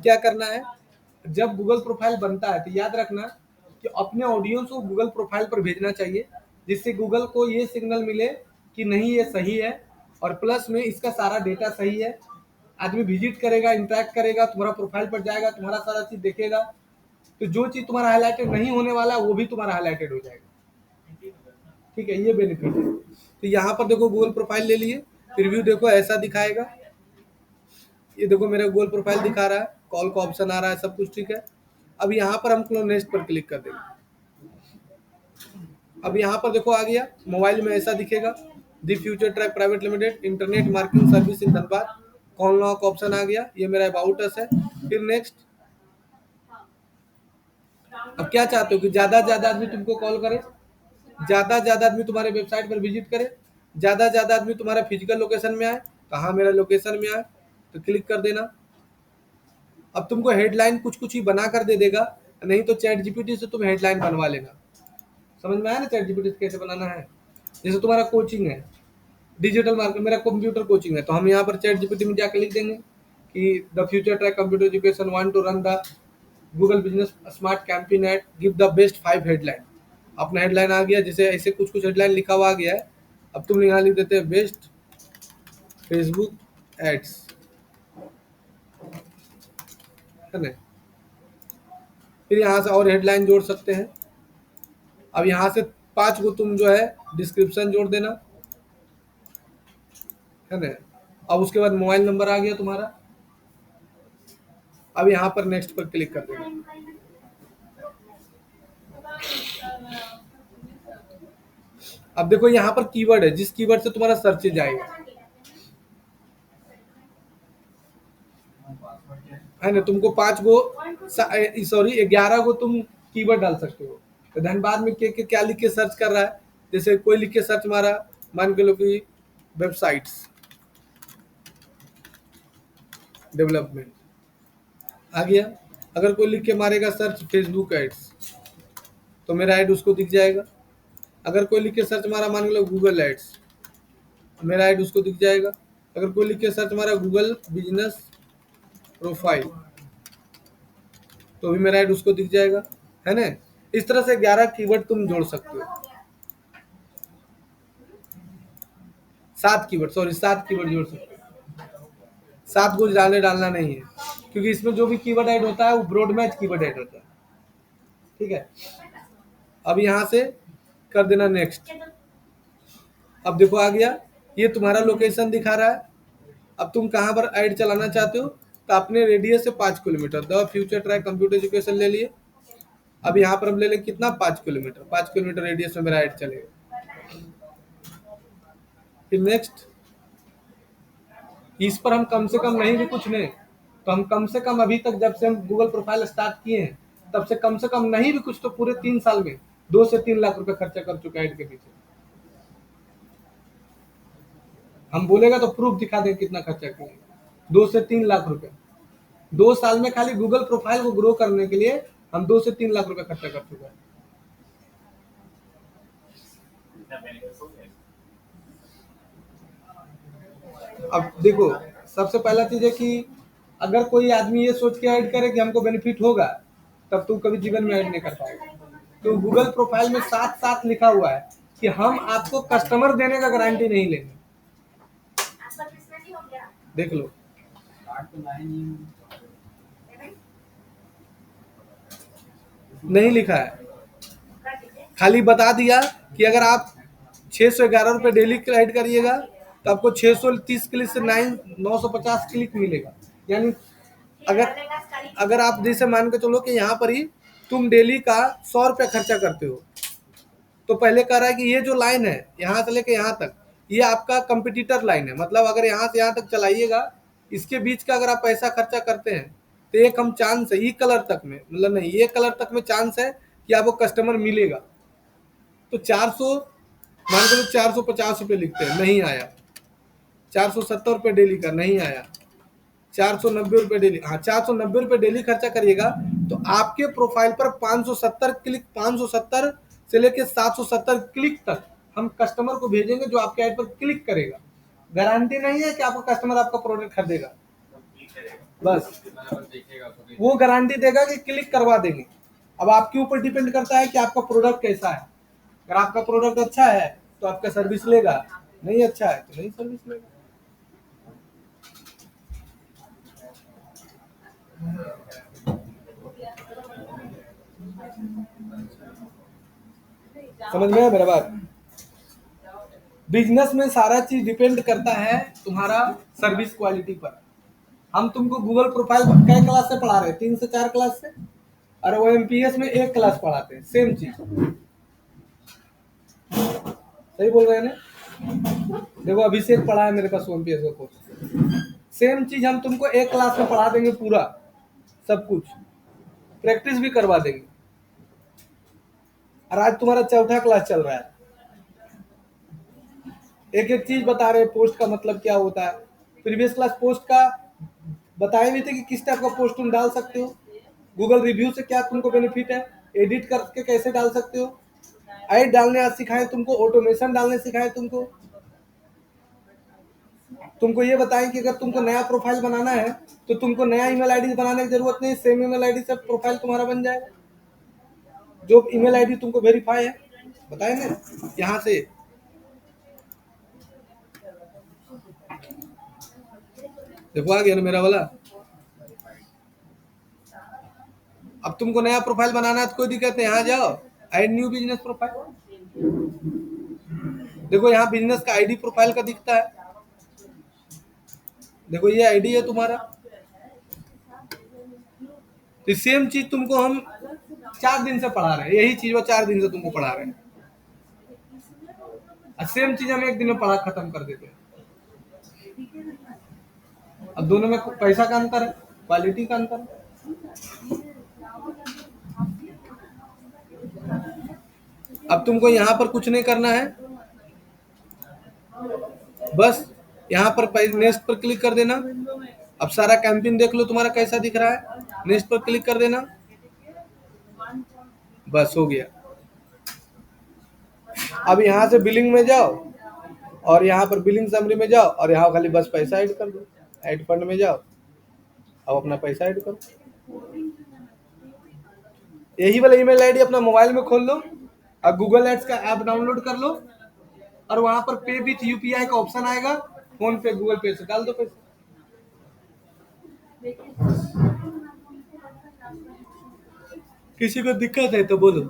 क्या करना है, जब गूगल प्रोफाइल बनता है तो याद रखना कि अपने ऑडियंस को गूगल प्रोफाइल पर भेजना चाहिए, जिससे गूगल को ये सिग्नल मिले कि नहीं ये सही है और प्लस में इसका सारा डेटा सही है। आदमी विजिट करेगा, इंटरेक्ट करेगा, तुम्हारा प्रोफाइल पर जाएगा, तुम्हारा सारा चीज देखेगा, तो जो चीज तुम्हारा हाईलाइटेड नहीं होने वाला वो भी तुम्हारा हाईलाइटेड हो जाएगा। ठीक है, ये बेनिफिट है। तो यहाँ पर देखो गूगल प्रोफाइल ले लिए, प्रीव्यू देखो ऐसा दिखाएगा। ये देखो मेरा गूगल प्रोफाइल दिखा रहा है, कॉल का ऑप्शन आ रहा है, सब कुछ ठीक है। अब यहाँ पर हम नेक्स्ट पर क्लिक कर देंगे। अब यहाँ पर देखो आ गया, मोबाइल में ऐसा दिखेगा, the future track private limited internet marketing service in Dhanbad, call now का ऑप्शन आ गया, ये मेरा अबाउट अस है। फिर नेक्स्ट। अब क्या चाहते हो कि ज्यादा से ज्यादा आदमी तुमको कॉल करे, ज्यादा से ज्यादा आदमी तुम्हारे वेबसाइट पर विजिट करे, ज्यादा से ज्यादा आदमी तुम्हारा फिजिकल लोकेशन में आए, कहाँ मेरा लोकेशन में आए, तो क्लिक कर देना। अब तुमको हेडलाइन कुछ कुछ ही बना कर दे देगा, नहीं तो चैट जीपीटी से तुम हेडलाइन बनवा लेना। समझ में आया ना चैट जीपीटी से कैसे बनाना है। जैसे तुम्हारा कोचिंग है, डिजिटल मार्केट, मेरा कंप्यूटर कोचिंग है, तो हम यहाँ पर चैट जीपीटी में जाकर लिख देंगे कि the future track computer education want to run the Google business smart campaign at give the best 5 headline. अपना हेडलाइन आ गया, जैसे ऐसे कुछ कुछ हेडलाइन लिखा हुआ आ गया है। अब तुम यहाँ लिख देते हैं बेस्ट फेसबुक एड्स, है ना। फिर यहाँ से और हेडलाइन जोड़ सकते हैं। अब यहाँ से 5 को तुम जो है डिस्क्रिप्शन जोड़ देना, है ना। अब उसके बाद मोबाइल नंबर आ गया तुम्हारा। अब यहाँ पर नेक्स्ट पर क्लिक कर देना। अब देखो यहाँ पर कीवर्ड है, जिस कीवर्ड से तुम्हारा सर्च जाएगा, है ना। तुमको 5 गो सॉरी 11 गो तुम कीवर्ड डाल सकते हो। तो धनबाद में क्या लिख के सर्च कर रहा है, जैसे कोई लिख के सर्च मारा, मान के लो कि वेबसाइट्स डेवलपमेंट आ गया। अगर कोई लिख के मारेगा सर्च फेसबुक एड्स, तो मेरा ऐड उसको दिख जाएगा। अगर कोई लिख के सर्च मारा मान लो गूगल एड्स, मेरा ऐड उसको दिख जाएगा। अगर कोई लिख के सर्च मारा गूगल बिजनेस प्रोफाइल, तो भी मेरा ऐड उसको दिख जाएगा, है ना। इस तरह से 11 कीवर्ड तुम जोड़ सकते हो। 7 कीवर्ड, सॉरी 7 कीवर्ड जोड़ सकते हो। 7 कुछ डालना नहीं है, क्योंकि इसमें जो भी कीवर्ड ऐड होता है वो ब्रॉड मैच कीवर्ड ऐड होता है। ठीक है, अब यहाँ से कर देना नेक्स्ट। अब देखो आ गया, ये तुम्हारा लोकेशन दिखा रहा है। अब तुम कहाँ पर ऐड चलाना चाहते हो, तो अपने रेडियस से 5 kilometre the future track computer education ले लिए। अब यहाँ पर हम ले लें कितना, 5 किलोमीटर, 5 किलोमीटर रेडियस में मेरा ऐड चलेगा। फिर नेक्स्ट। इस पर हम कम से कम नहीं भी कुछ नहीं, तो हम कम से कम अभी तक जब से हम गूगल प्रोफाइल स्टार्ट किए हैं तब से कम नहीं भी कुछ तो पूरे 3 साल में 2 से 3 लाख रुपए खर्चा कर चुका है ऐड के पीछे। हम बोलेगा तो प्रूफ दिखा दें कितना खर्चा किया, 2 से 3 लाख रुपए 2 साल में खाली गूगल प्रोफाइल को ग्रो करने के लिए हम 2 से 3 लाख रुपए खर्चा कर चुका है। अब देखो, सबसे पहला चीज है कि अगर कोई आदमी ये सोच के ऐड करे कि हमको बेनिफिट होगा, तब तुम कभी जीवन में ऐड नहीं कर पाएगा। तो गूगल प्रोफाइल में साथ साथ लिखा हुआ है कि हम आपको कस्टमर देने का गारंटी नहीं लेंगे। देख लो, नहीं लिखा है, खाली बता दिया कि अगर आप 611 रुपए डेली ऐड करिएगा तो आपको 630 क्लिक से 950 क्लिक मिलेगा। यानी अगर अगर आप जैसे मान के चलो कि यहाँ पर ही तुम डेली का 100 रुपया खर्चा करते हो, तो पहले कह रहा है कि ये जो लाइन है यहाँ से लेके यहाँ तक, ये आपका कंपिटिटर लाइन है। मतलब अगर यहाँ से यहाँ तक चलाइएगा, इसके बीच का अगर आप पैसा खर्चा करते हैं तो एक हम चांस है, ई कलर तक में, मतलब नहीं, ये कलर तक में चांस है कि आपको कस्टमर मिलेगा। तो 400 मान के 450 रुपये लिखते हैं, नहीं आया। 470 रुपये डेली का, नहीं आया। 490 रुपये डेली, हाँ 490 रुपये डेली खर्चा करिएगा तो आपके प्रोफाइल पर 570 क्लिक, 570 से लेके 770 क्लिक तक हम कस्टमर को भेजेंगे जो आपके ऐड पर क्लिक करेगा। गारंटी नहीं है कि आपका कस्टमर आपका प्रोडक्ट खरीदेगा, बस वो गारंटी देगा कि क्लिक करवा देंगे। अब आपके ऊपर डिपेंड करता है कि आपका प्रोडक्ट कैसा है। अगर आपका प्रोडक्ट अच्छा है तो आपका सर्विस लेगा, नहीं अच्छा है तो नहीं सर्विस लेगा। समझ में है मेरा बात? बिजनेस में सारा चीज डिपेंड करता है तुम्हारा सर्विस क्वालिटी पर। हम तुमको गूगल प्रोफाइल कै क्लास से पढ़ा रहे हैं? 3 से 4 क्लास से। और वो एमपीएस में 1 क्लास पढ़ाते हैं, सेम चीज। सही बोल रहे हैं ना? देखो अभिषेक पढ़ा है मेरे पास एमपीएस का कोर्स, सेम चीज हम तुमको 1 क्लास में पढ़ा देंगे पूरा, सब कुछ प्रैक्टिस भी करवा देंगे। और आज तुम्हारा 4था क्लास चल रहा है, एक एक चीज बता रहे हैं, पोस्ट का मतलब क्या होता है। प्रीवियस क्लास पोस्ट का बताए भी थे कि किस टाइप का पोस्ट तुम डाल सकते हो, गूगल रिव्यू से क्या तुमको बेनिफिट है, एडिट करके कैसे डाल सकते हो, ऐड डालने सिखाए तुमको, ऑटोमेशन डालने सिखाए तुमको। तुमको ये बताएं कि अगर तुमको नया प्रोफाइल बनाना है तो तुमको नया ईमेल आईडी बनाने की जरूरत नहीं, सेम ईमेल आईडी से प्रोफाइल तुम्हारा बन जाएगा। जो ईमेल आईडी तुमको वेरीफाई है, बताए ना यहाँ से। देखो आ गया ना मेरा वाला। अब तुमको नया प्रोफाइल बनाना है तो कोई दिक्कत नहीं, यहाँ जाओ ऐड न्यू बिजनेस प्रोफाइल। देखो यहाँ बिजनेस का आईडी प्रोफाइल का दिखता है, देखो ये आईडी है तुम्हारा। तो सेम चीज तुमको हम 4 दिन से पढ़ा रहे हैं, यही चीज वो 4 दिन से तुमको पढ़ा रहे हैं, और सेम चीज हम 1 दिन में पढ़ा खत्म कर देते हैं। अब दोनों में पैसा का अंतर है, क्वालिटी का अंतर है। अब तुमको यहाँ पर कुछ नहीं करना है, बस यहाँ पर नेक्स्ट पर क्लिक कर देना। अब सारा कैंपेन देख लो तुम्हारा कैसा दिख रहा है, नेक्स्ट पर क्लिक कर देना, बस हो गया। अब यहाँ से बिलिंग में जाओ और यहाँ पर बिलिंग समरी में जाओ और यहाँ खाली बस पैसा ऐड कर दो, ऐड फंड में जाओ, अब अपना पैसा ऐड करो। यही वाला ईमेल आईडी अपना मोबाइल में खोल लो और गूगल एड्स का ऐप डाउनलोड कर लो, और वहां पर पे विथ यूपीआई का ऑप्शन आएगा, फोन पे गूगल पे से डाल दो पैसा। किसी को दिक्कत है तो बोलो।